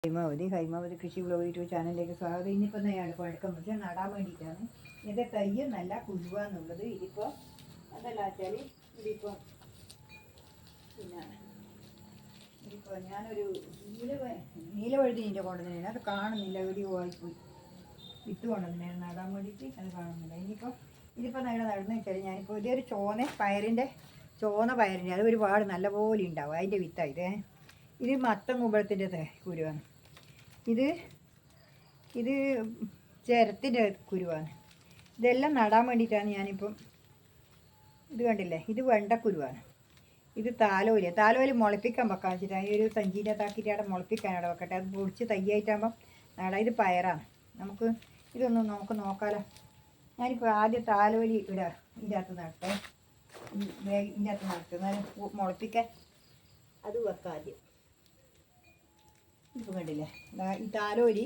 ഹൈമാവതി കൃഷി vlog YouTube ചാനലിലേക്ക് സ്വാഗതം. ഇന്നിപ്പോൾ ഞാൻ പഴക്കം വെച്ചാൽ നടാൻ വേണ്ടിയിട്ടാണ്. ഇതിൻ്റെ തയ്യ് നല്ല കുരുവാന്നുള്ളത്. ഇതിപ്പോൾ അതല്ല വെച്ചാൽ ഇതിപ്പോൾ ഞാനൊരു നീലവഴുതിൻ്റെ കൊണ്ടുവന്നതാണ്. അത് കാണുന്നില്ല, എവിടെയോ ആയിപ്പോയി. വിത്ത് കൊണ്ടുവന്നതാണ് നടാൻ വേണ്ടിയിട്ട്, അത് കാണുന്നില്ല. ഇതിപ്പോൾ നടന്നു വെച്ചാൽ ഞാനിപ്പോൾ ഇതൊരു ചോന്ന പയറിൻ്റെ അത് ഒരുപാട് നല്ലപോലെ ഉണ്ടാവും. അതിൻ്റെ വിത്താണ് ഇത് മത്തൻ കുമ്പളത്തിൻ്റെ കുരുവാണ്. ഇത് ചിരത്തിൻ്റെ കുരുവാണ്. ഇതെല്ലാം നടാൻ വേണ്ടിയിട്ടാണ് ഞാനിപ്പം. ഇത് കണ്ടില്ലേ, ഇത് വെണ്ടക്കുരുവാണ്. ഇത് താലോലി മുളപ്പിക്കാൻ വെക്കാൻ വെച്ചിട്ടാണ്. ഈ ഒരു സഞ്ചീൻ്റെ താക്കിയിട്ട് അവിടെ മുളപ്പിക്കാൻ അവിടെ വെക്കട്ടെ. അത് പൊടിച്ച് തയ്യായിട്ടാകുമ്പം നടാം. ഇത് പയറാണ്. നമുക്ക് നമുക്ക് നോക്കാമല്ലോ. ഞാനിപ്പോൾ ആദ്യം താലോലി ഇതിൻ്റെ അകത്ത് നട്ടേ, ഇതിൻ്റെ അകത്ത് നട്ടു മുളപ്പിക്കാൻ. അത് വെക്കാം ആദ്യം. ഇപ്പം കണ്ടില്ലേ, ഈ താലോലി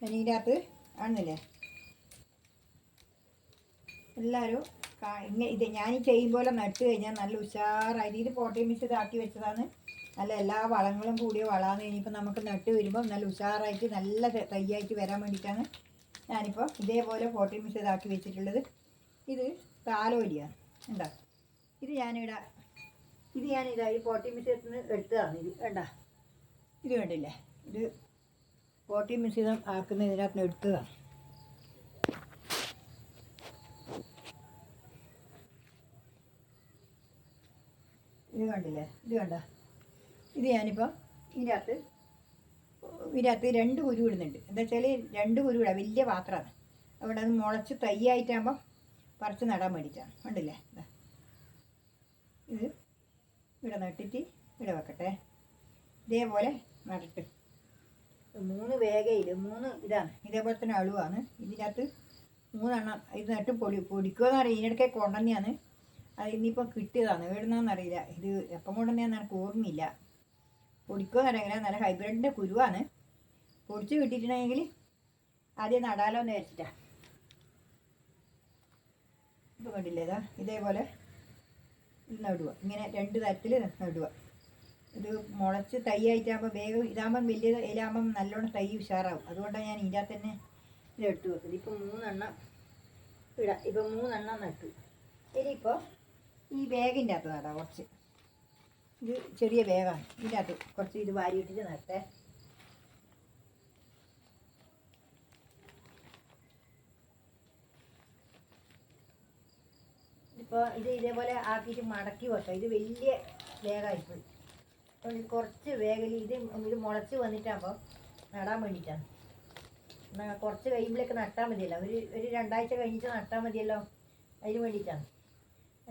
ഇതിൻ്റെ അകത്ത് ആണെന്നില്ലേ. എല്ലാവരും ഇത് ഞാൻ ചെയ്യുമ്പോൾ നട്ട് കഴിഞ്ഞാൽ നല്ല ഉഷാറായിട്ട്. ഇത് പോട്ടയും മിക്സ് ഇതാക്കി വെച്ചതാണ്. നല്ല എല്ലാ വളങ്ങളും കൂടിയ വളമാണ്. ഇനിയിപ്പോൾ നമുക്ക് നട്ട് വരുമ്പോൾ നല്ല ഉഷാറായിട്ട് നല്ല തയ്യായിട്ട് വരാൻ വേണ്ടിയിട്ടാണ് ഞാനിപ്പോൾ ഇതേപോലെ പോട്ടയും മിക്സ് ഇതാക്കി വെച്ചിട്ടുള്ളത്. ഇത് താലോലിയാണ്. എന്താ ഇത് ഞാനിതാ ഈ പോട്ടയും മിക്സ് എടുത്തതാണ്. ഇത് വേണ്ട, ഇത് കണ്ടില്ലേ, ഇത് പോട്ടയും മിശ്രിതം ആക്കുന്ന ഇതിനകത്ത് എടുത്തതാണ്. ഇത് കണ്ടില്ലേ, ഇത് കണ്ട. ഇത് ഞാനിപ്പോൾ ഇതിനകത്ത് 2 കുരു ഇടുന്നുണ്ട്. എന്താ വെച്ചാൽ 2 കുരു ഇടാം. വലിയ പാത്രമാണ്. അതുകൊണ്ട് അത് മുളച്ച് തയ്യായിട്ടാകുമ്പം പറിച്ച് നടാൻ വേണ്ടിയിട്ടാണ്. കണ്ടില്ലേ, ഇത് ഇവിടെ നട്ടിട്ട് ഇവിടെ വെക്കട്ടെ. ഇതേപോലെ നട്ടിട്ട് 3 വേഗയിൽ 3 ഇതാണ്. ഇതേപോലെ തന്നെ അളുവാണ്. ഇതിനകത്ത് 3 എണ്ണം ഇത് നട്ട് പൊടിക്കുമെന്ന് അറിയാം. ഇതിനിടയ്ക്ക് കൊണ്ടുതന്നെയാണ്. അത് ഇനിയിപ്പോൾ കിട്ടിയതാണ്. എവിടുന്നാന്നറിയില്ല. ഇത് എപ്പം കൊണ്ടുതന്നെയാണെന്ന് എനിക്ക് ഓർമ്മയില്ല. പൊടിക്കുമെന്ന് അറിയാം. നല്ല ഹൈബ്രിഡിൻ്റെ കുരുവാണ്. പൊടിച്ച് കിട്ടിയിട്ടുണ്ടെങ്കിൽ ആദ്യം നടാലോ എന്ന് വിചാരിച്ചിട്ടാണ്. ഇപ്പോൾ കണ്ടില്ലേ, ഇതേപോലെ നടുക. ഇങ്ങനെ 2 തരത്തിൽ നടുക. ഇത് മുളച്ച് തൈയായിട്ടാകുമ്പോൾ വേഗം ഇതാകുമ്പം വലിയ ഇലാകുമ്പം നല്ലോണം തൈ ഉഷാറാവും. അതുകൊണ്ടാണ് ഞാൻ ഇതിൻ്റെ തന്നെ ഇത് എടുത്ത് വെക്കുന്നത്. ഇപ്പോൾ 3 എണ്ണം ഇടാം. ഇപ്പോൾ 3 എണ്ണം നട്ടു. ഇനിയിപ്പോൾ ഈ ബാഗിൻ്റെ അകത്ത് നടാം. കുറച്ച് ഇത് ചെറിയ ബാഗാണ്. ഇതിൻ്റെ അകത്ത് കുറച്ച് ഇത് വാരിയിട്ടിട്ട് നട്ടേ. ഇപ്പോൾ ഇതേപോലെ ആക്കിയിട്ട് മടക്കി വെക്കാം. ഇത് വലിയ ബാഗായിപ്പോയി. അപ്പോൾ കുറച്ച് വേഗം ഇത് മുളച്ച് വന്നിട്ടാകുമ്പോൾ നടാൻ വേണ്ടിയിട്ടാണ്. കുറച്ച് കഴിയുമ്പോഴേക്ക് നട്ടാൽ മതിയല്ലോ. ഒരു 2 ആഴ്ച കഴിഞ്ഞിട്ട് നട്ടാൽ മതിയല്ലോ. അതിന് വേണ്ടിയിട്ടാണ്.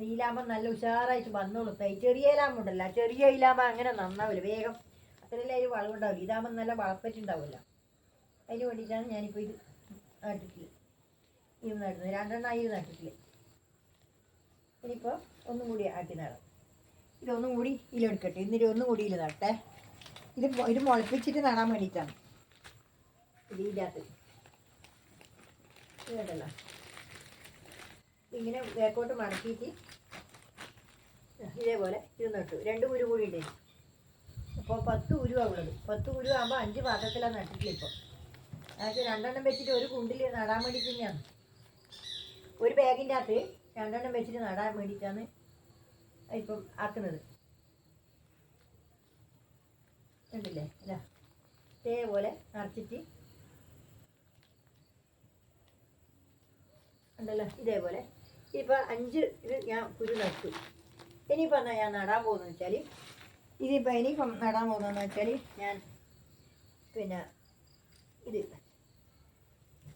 ഇതിലാകുമ്പോൾ നല്ല ഉഷാറായിട്ട് വന്നോളൂ. ചെറിയ ഇലാകുമ്പോണ്ടല്ല, ചെറിയ ഇലാകുമ്പോൾ അങ്ങനെ നന്നാവില്ല വേഗം. അത്രയല്ലേ അതിന് വളമുണ്ടാവില്ല. ഇതാകുമ്പോൾ നല്ല വളപ്പറ്റുണ്ടാവില്ല. അതിന് വേണ്ടിയിട്ടാണ് ഞാനിപ്പോൾ ഇത് നട്ടിട്ടില്ല. ഇത് നടുന്നത് 2 എണ്ണം ഇത് നട്ടിട്ടില്ല. ഇനിയിപ്പോൾ ഒന്നും കൂടി ആക്കി നടാം. ഇതൊന്നും കൂടി ഇതിലെടുക്കട്ടെ. എന്നിട്ട് ഒന്നും കൂടി ഇതിൽ നട്ടെ. ഇത് മുളപ്പിച്ചിട്ട് നടാൻ വേണ്ടിയിട്ടാണ്. ഇതിൻ്റെ അകത്ത് ഇത് കേട്ടല്ലോ, ഇങ്ങനെ വേക്കോട്ട് മടക്കിയിട്ട് ഇതേപോലെ ഇത് നട്ടു. 2 കുരു കൂടി ഉണ്ട്. അപ്പോൾ 10 കുരുവാണ് ഉള്ളത്. 10 കുരു ആകുമ്പോൾ 5 പാത്രത്തിലാണ് നട്ടിട്ടില്ല. ഇപ്പോൾ അതായത് 2 എണ്ണം വെച്ചിട്ട് ഒരു കുണ്ടിൽ നടാൻ വേണ്ടിയിട്ട് തന്നെയാണ്. ഒരു ബാഗിൻ്റെ അകത്ത് 2 എണ്ണം വെച്ചിട്ട് നടാൻ വേണ്ടിയിട്ടാണ് ഇപ്പം ആക്കുന്നത്. കണ്ടില്ലേ, ഇതാ ഇതേപോലെ നിറച്ചിട്ട് ഉണ്ടല്ലോ. ഇതേപോലെ ഇപ്പോൾ 5 ഇത് ഞാൻ കുരു നട്ടു. ഇനിയിപ്പോൾ എന്നാ ഞാൻ നടാൻ പോകുന്നതെന്ന് വെച്ചാൽ, ഇനിയിപ്പം നടാൻ പോകുന്നതെന്ന് വെച്ചാൽ ഞാൻ ഇത്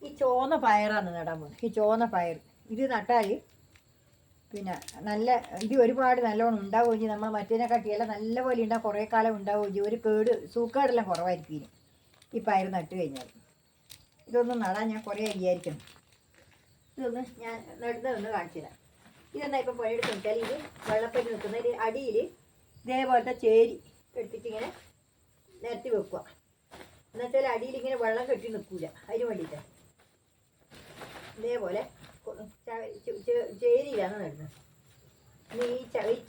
ഈ ചുവന്ന പയറാണ് നടാൻ പോകുന്നത്. ഈ ചുവന്ന പയർ ഇത് നട്ടാൽ നല്ല ഇത് ഒരുപാട് നല്ലോണം ഉണ്ടാവുകയും ചെയ്യും. നമ്മൾ മറ്റേതിനെക്കാട്ടിയെല്ലാം നല്ലപോലെ ഉണ്ടാവും. കുറേ കാലം ഉണ്ടാവുകയും ചെയ്യും. ഒരു സൂക്കേടെല്ലാം കുറവായിരിക്കും ഈ പയർ നട്ട് കഴിഞ്ഞാൽ. ഇതൊന്നും നടാൻ ഞാൻ കുറേ വിചാരിക്കണം. ഇതൊന്ന് ഞാൻ നടുന്നതൊന്ന് കാണിച്ചു തരാം. ഇതെന്താ ഇപ്പം പണിയെടുത്ത് വെച്ചാൽ, ഇത് വെള്ളപ്പറ്റി നിൽക്കുന്ന ഒരു അടിയിൽ ഇതേപോലത്തെ ചേരി എടുത്തിട്ട് ഇങ്ങനെ നിരത്തി വെക്കുക. എന്നുവെച്ചാൽ അടിയിൽ ഇങ്ങനെ വെള്ളം കെട്ടി നിൽക്കില്ല. അതിന് വേണ്ടിയിട്ടാണ് ഇതേപോലെ ചേരിയിലാണ് നടുന്നത്. ഈ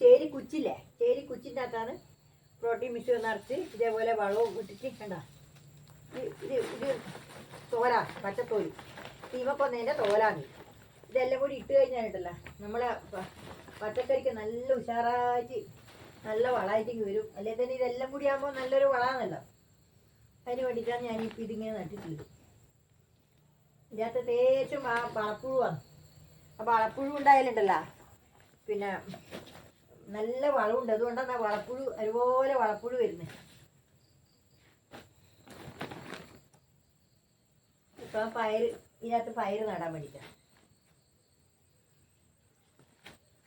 ചേരി കുച്ചില്ലേ, ചേരി കുച്ചിൻ്റെ അകത്താണ് പ്രോട്ടീൻ മിക്സ് നിറച്ച് ഇതേപോലെ വളവും ഇട്ടിട്ട് കണ്ട ഇത് തോല പച്ചത്തോല് തീമക്കൊന്നതിൻ്റെ തോലാന്ന്. ഇതെല്ലാം കൂടി ഇട്ട് കഴിഞ്ഞാലിട്ടല്ല നമ്മളെ പച്ചക്കറിക്ക് നല്ല ഉഷാറായിട്ട് നല്ല വളമായിട്ടേക്ക് വരും. അല്ലെങ്കിൽ തന്നെ ഇതെല്ലാം കൂടി ആകുമ്പോൾ നല്ലൊരു വളമാണല്ലോ. അതിന് വേണ്ടിയിട്ടാണ് ഞാനിപ്പോൾ ഇതിങ്ങനെ നട്ടിട്ടുള്ളത്. ഇതിനകത്ത് തേച്ചും ആ വളപ്പുഴുവാണ്. ആ വളപ്പുഴു ഉണ്ടായാലുണ്ടല്ലോ പിന്നെ നല്ല വളമുണ്ട്. അതുകൊണ്ടാണ് ആ വളപ്പുഴു ഒരുപോലെ വളപ്പുഴു വരുന്നത്. ഇപ്പം ഇതിനകത്ത് പയർ നടാൻ വേണ്ടിയിട്ടാണ്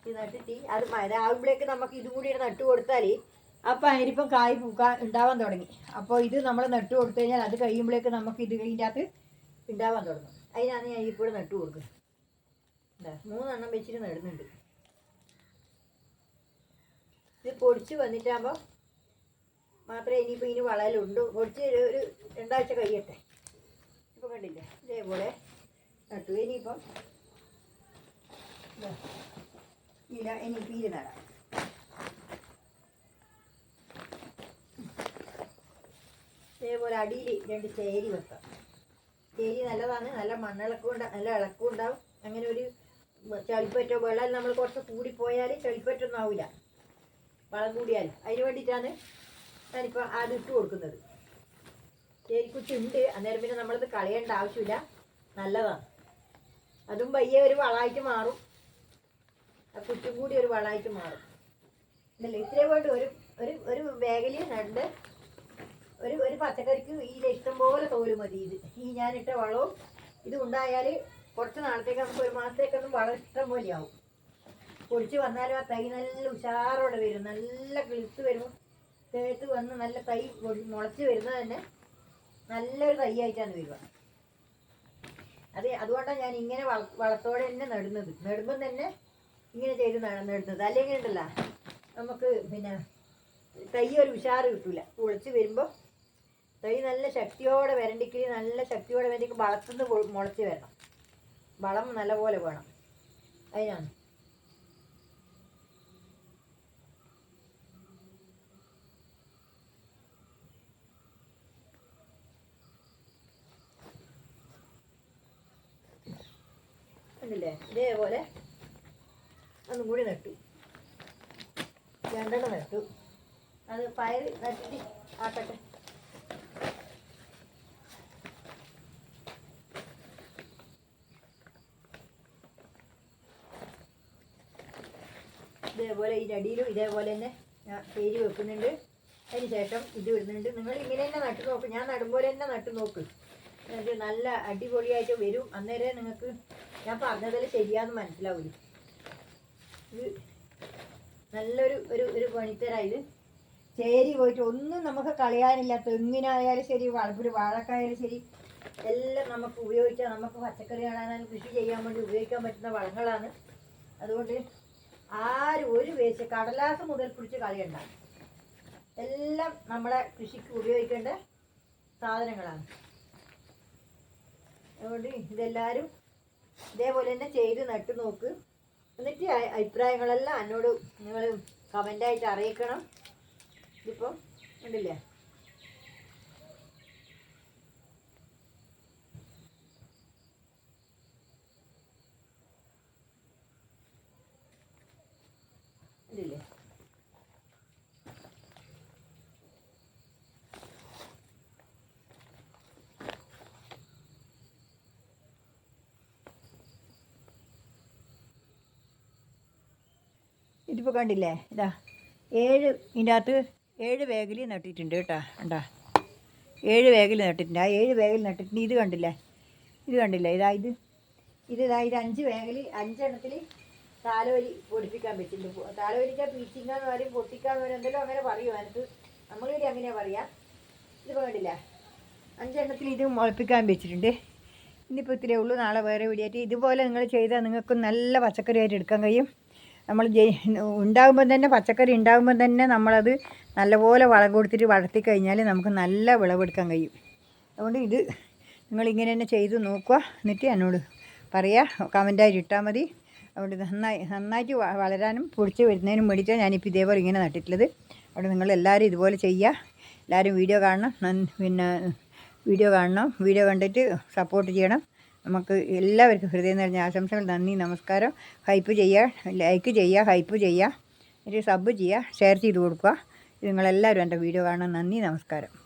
ഇത് നട്ടിട്ട് അത് ഇതാകുമ്പോഴേക്ക് നമുക്ക് ഇതും കൂടി നട്ട് കൊടുത്താൽ ആ പയരിപ്പം കായ് പൂക്കാൻ ഉണ്ടാവാൻ തുടങ്ങി. അപ്പോൾ ഇത് നമ്മൾ നട്ട് കൊടുത്തു കഴിഞ്ഞാൽ അത് കഴിയുമ്പോഴേക്ക് നമുക്ക് ഇതിൻ്റെ അകത്ത് ഉണ്ടാവാൻ തുടങ്ങും. അതിനാണ് ഞാൻ ഇപ്പോൾ നട്ട് കൊടുക്കുന്നത്. 3 എണ്ണം വെച്ചിട്ട് നടുന്നുണ്ട്. ഇത് പൊടിച്ച് വന്നിട്ടാകുമ്പോൾ മാത്രമേ ഇനിയിപ്പോൾ ഇതിന് വളലുണ്ട്. പൊടിച്ച് ഒരു 2 ആഴ്ച കഴിയട്ടെ. ഇപ്പോൾ കണ്ടില്ലേ ഇതേപോലെ നട്ടു. ഇനിയിപ്പം ഇനിയിപ്പോൾ ഇത് നടാം. ഇതേപോലെ അടിയിൽ 2 ചേരി വെക്കാം. ചേരി നല്ലതാണ്. നല്ല മണ്ണിളക്കും നല്ല ഇളക്കും ഉണ്ടാവും. അങ്ങനെ ഒരു ചളിപ്പറ്റോ വെള്ളം നമ്മൾ കുറച്ച് കൂടിപ്പോയാൽ ചളിപ്പറ്റൊന്നും ആവില്ല വളം കൂടിയാൽ. അതിന് വേണ്ടിയിട്ടാണ് ഞാനിപ്പോൾ അത് ഇട്ട് കൊടുക്കുന്നത്. ചേരിക്കുച്ചുണ്ട്, അന്നേരം പിന്നെ നമ്മളത് കളയേണ്ട ആവശ്യമില്ല. നല്ലതാണ്. അതും പയ്യെ ഒരു വളമായിട്ട് മാറും. ആ കുറ്റും കൂടി ഒരു വളമായിട്ട് മാറും. ഇതല്ലേ ഇത്രയും വേണ്ട ഒരു വേഗലി നണ്ട് ഒരു പച്ചക്കറിക്ക് ഈ ഇഷ്ടം പോലെ തോല് മതി. ഈ ഞാനിട്ട വളവും ഇത് ഉണ്ടായാൽ കുറച്ച് നാളത്തേക്ക് നമുക്ക് 1 മാസത്തേക്കൊന്നും വളം ഇഷ്ടം പോലെയാവും. പൊടിച്ച് വന്നാലും ആ തൈ നല്ല ഉഷാറോടെ വരും. നല്ല കിളുത്ത് വരും. തേത്ത് വന്ന് നല്ല തൈ മുളച്ച് വരുന്നത് തന്നെ നല്ലൊരു തൈ ആയിട്ടാണ് വരിക. അതുകൊണ്ടാണ് ഞാൻ ഇങ്ങനെ വളത്തോടെ തന്നെ നടുമ്പം തന്നെ ഇങ്ങനെ ചെയ്ത് നടുന്നത്. അല്ലെങ്കിൽ ഉണ്ടല്ലോ നമുക്ക് പിന്നെ തൈ ഒരു ഉഷാറ് കിട്ടില്ല. മുളച്ച് വരുമ്പോൾ തൈ നല്ല ശക്തിയോടെ വരണ്ടിക്ക് നല്ല ശക്തിയോടെ വരണ്ടിക്ക് വളത്തുനിന്ന് മുളച്ച് വരണം. വളം നല്ലപോലെ വേണം. അതിനാണ് കണ്ടില്ലേ ഇതേപോലെ ഒന്നും കൂടി നട്ടു. 2 എണ്ണം നട്ടു. അത് പയർ നട്ടിട്ട് ആക്കട്ടെ. ഇതേപോലെ ഈ അടിയിലും ഇതേപോലെ തന്നെ ഞാൻ പേര് വെക്കുന്നുണ്ട്. അതിന് ശേഷം ഇത് ഇടുന്നുണ്ട്. നിങ്ങൾ ഇങ്ങനെ തന്നെ നട്ട് നോക്ക്. ഞാൻ നടുമ്പോലെ തന്നെ നട്ട് നോക്ക്. എന്നിട്ട് നല്ല അടിപൊളിയായിട്ട് വരും. അന്നേരം നിങ്ങൾക്ക് ഞാൻ പറഞ്ഞതിൽ ശരിയാന്ന് മനസ്സിലാവില്ല. ഇത് നല്ലൊരു ഒരു പണിത്തരായത്. ചേരി പോയിട്ട് ഒന്നും നമുക്ക് കളയാനില്ല. തെങ്ങിനായാലും ശരി, വാഴക്കായാലും ശരി, എല്ലാം നമുക്ക് ഉപയോഗിച്ചാൽ നമുക്ക് പച്ചക്കറി നടാനും കൃഷി ചെയ്യാൻ വേണ്ടി ഉപയോഗിക്കാൻ പറ്റുന്ന വളങ്ങളാണ്. അതുകൊണ്ട് ആരും ഒരു വേസ്റ്റ് കടലാസ് മുതൽ പിടിച്ച് കളയണ്ട. എല്ലാം നമ്മളെ കൃഷിക്ക് ഉപയോഗിക്കേണ്ട സാധനങ്ങളാണ്. അതുകൊണ്ട് ഇതെല്ലാവരും ഇതേപോലെ തന്നെ ചെയ്ത് നട്ടു നോക്ക്. എന്നിട്ട് അഭിപ്രായങ്ങളെല്ലാം എന്നോട് നിങ്ങൾ കമൻ്റായിട്ട് അറിയിക്കണം. ഇതിപ്പം ഉണ്ടല്ലേ ഇതില്ലേ ഇതിപ്പോൾ കണ്ടില്ലേ ഇതാ 7 ഇതിൻ്റെ അകത്ത് 7 വേഗലി നട്ടിട്ടുണ്ട് കേട്ടോ. കണ്ടാ 7 വേഗലി നട്ടിട്ടുണ്ട്. ആ 7 വേഗലി നട്ടിട്ടുണ്ട്. ഇത് കണ്ടില്ലേ ഇത് 5 വേഗലി 5 എണ്ണത്തിൽ താലോലി പൊടിപ്പിക്കാൻ പറ്റില്ല. താലോലിക്കാൻ പീച്ചിങ്ങാന്ന് പറയും, പൊട്ടിക്കാന്ന് പറയും, എന്തെങ്കിലും അങ്ങനെ പറയും. എനിക്ക് നമ്മളിവിടെ അങ്ങനെയാണ് പറയാം. ഇത് കണ്ടില്ലേ 5 എണ്ണത്തിൽ ഇത് മുളപ്പിക്കാൻ വെച്ചിട്ടുണ്ട്. ഇന്നിപ്പോൾ ഇത്രയേ ഉള്ളൂ. നാളെ വേറെ വീഡിയോയായിട്ട് ഇതുപോലെ നിങ്ങൾ ചെയ്താൽ നിങ്ങൾക്ക് നല്ല പച്ചക്കറിയായിട്ട് എടുക്കാൻ കഴിയും. നമ്മൾ ഉണ്ടാകുമ്പം തന്നെ പച്ചക്കറി ഉണ്ടാകുമ്പം തന്നെ നമ്മളത് നല്ലപോലെ വളം കൊടുത്തിട്ട് വളർത്തി കഴിഞ്ഞാൽ നമുക്ക് നല്ല വിളവെടുക്കാൻ കഴിയും. അതുകൊണ്ട് ഇത് നിങ്ങളിങ്ങനെ തന്നെ ചെയ്ത് നോക്കുക. എന്നിട്ട് എന്നോട് പറയുക, കമൻറ്റായിട്ട് ഇട്ടാൽ മതി. അതുകൊണ്ട് നന്നായിട്ട് വളരാനും പൊടിച്ച് വരുന്നതിനും വേണ്ടിയിട്ടാണ് ഞാനിപ്പോൾ ഇതേപോലെ ഇങ്ങനെ നട്ടിട്ടുള്ളത്. അവിടെ നിങ്ങളെല്ലാവരും ഇതുപോലെ ചെയ്യുക. എല്ലാവരും വീഡിയോ കാണണം. പിന്നെ വീഡിയോ കണ്ടിട്ട് സപ്പോർട്ട് ചെയ്യണം. നമുക്ക് എല്ലാവർക്കും ഹൃദയം നിറഞ്ഞ ആശംസകൾ. നന്ദി, നമസ്കാരം. ലൈക്ക് ചെയ്യുക, ഹൈപ്പ് ചെയ്യുക, ഒരു സബ് ചെയ്യുക, ഷെയർ ചെയ്ത് കൊടുക്കുക. നിങ്ങളെല്ലാവരും എൻ്റെ വീഡിയോ കാണണം. നന്ദി, നമസ്കാരം.